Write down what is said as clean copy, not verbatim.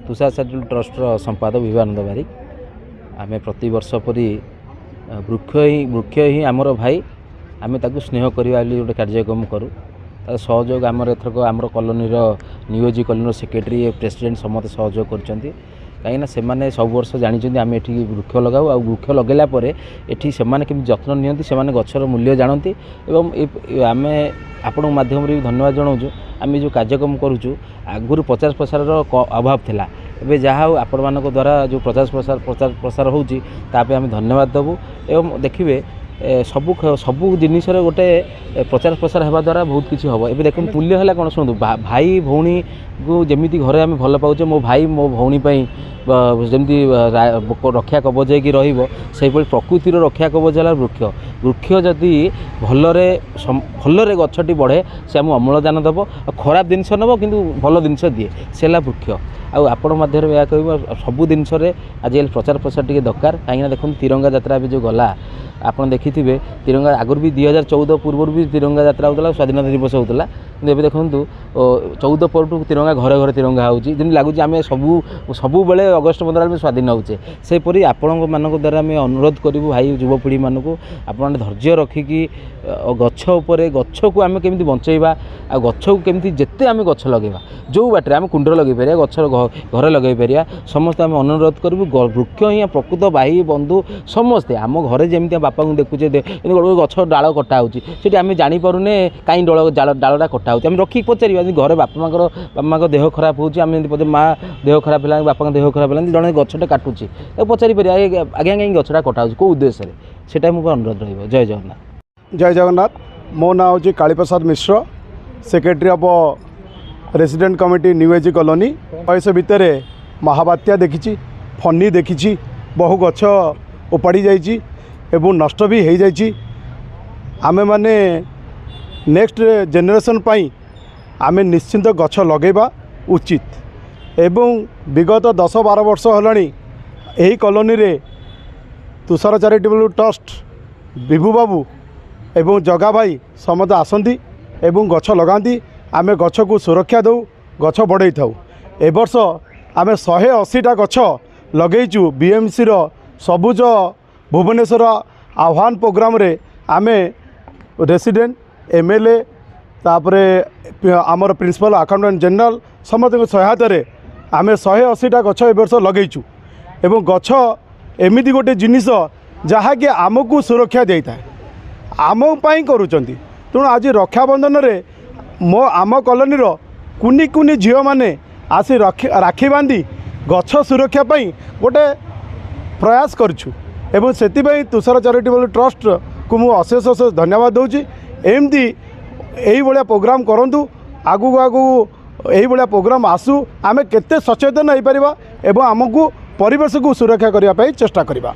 Tushar charitable ट्रस्टर संपादक विवेकानंद बारिक आम प्रति वर्ष परी वृक्ष ही आमर भाई आम ताकू स्नेह करवा गोटे कार्यक्रम करूँ सहयोग आमर एथरक आमर कॉलोनी नियोजी कॉलोनी सेक्रेटरी प्रेसिडेंट समस्त सहयोग कर कहीं से सब वर्ष जानते आम ये वृक्ष लगाऊ आ वृक्ष लगेला ये केमी जत्न नि गचर मूल्य जानती आम आपण माध्यम धन्यवाद जनाऊँ आम जो कार्यक्रम करुचु आगुरी प्रचार प्रसार अभाव थिला एबे जहाँ आपण मान द्वारा जो प्रचार प्रसार होची तापे आम धन्यवाद देवु एवं देखिए सबू जिनिस गोटे प्रचार प्रसार होगा द्वारा बहुत किसी हम ए देख मूल्य है कौन शुणु भाई भौणी को जमी घरे आम भल पाचे मो भाई मो भौणी जमी रक्षा कवच हो प्रकृतिर रक्षा कवच है वृक्ष वृक्ष जदि भलरे भलरे गछटी बढ़े से आम अम्लजान देव खराब जिनस नब कि भल जिनस दिए से वृक्ष आपण मध्य यह कह सबू जिनस आज प्रचार प्रसार टी दरकार कहीं देखो तिरंगा यात्रा जो गला आपड़ देखिए तिरंगा आगुरी भी 2014 पूर्व भी तिरंगा यात्रा होता स्वाधीनता दिवस होता कि देखो 14 पर तिरंगा घरे घरे तिरंगा होगी लगुच आम सबू बेले अगस्ट 15 में स्वाधीन होचे सेपरी आपण मान द्वारा आम अनुरोध करूँ भाई युवपीढ़ी मानक आप धैर्य रखिकी गछ उपर गछ को आम केमी बचेबा आ गछ को केमी जिते आम गछ लगे जो बाटे आम कुंडर लगे पार गछ घर लगे पार समस्त आम अनुरोध करूँ वृक्ष ही प्रकृत भाई बंधु समस्ते आम घरे जमी बापा को देखुचे गोटे गछ डाल कटा होती आम जापरूने कहीं डालटा कटा होती आम रखिक पचार घरे बापा माँ देह खराब होती माँ देह खराब है बापा देह खराब है जड़े गछटा काटुची पचारि पारे आज्ञा कहीं गछटा कटा हो उद्देश्य से मुझे अनुरोध रही। जय जगन्नाथ। जय जगन्नाथ। मो ना हूँ Kaliprasad Mishra secretary of resident committee new AG colony बयस भितर महाबात्या देखी फनी देखी बहु गछ उपाड़ी जाइए एवं नष्ट भी हो जाइए आमे माने नेक्स्ट जेनेरेशन पाई आमे निश्चिंत गछ लगेबा उचित एवं विगत 10-12 वर्ष होलानी एही कॉलोनी रे तुषार चैरिटेबल ट्रस्ट विभू बाबू एवं जगा भाई समस्त आसती एवं गछ लगाती आमे गछ को सुरक्षा दो गछ बढ़ई थाउ ए वर्ष आमे 180टा गछ लगेइचु बीएमसी रो सबुज भुवनेश्वर आह्वान प्रोग्राम रे आमे रेसिडेंट एमएलए तापरे आमर प्रिंसिपल अकाउंटेंट जनरल समस्त सहायता रे आमे 180टा गछ ए वर्ष लगेइचु एवं गछ एमिति गोटे जिनिस जहाँकि आमको सुरक्षा देता है आम पाई करूचंती तेणु आज रक्षाबंधन रे मो आम कॉलोनी रो कुनी कुनी झील मैंने आसी राखी बांधी गछ सुरक्षा पाई गोटे प्रयास करूँ एवं से तुषार चैरिटेबल ट्रस्ट को मु अशेष अशेष धन्यवाद दूची एमती यही भाया प्रोग्राम करूँ आगू आगू यही भाया प्रोग्राम आसू आमे केते सचेतन हो पारिबा एवं आमको परिवेश को सुरक्षा करने चेष्टा करवा।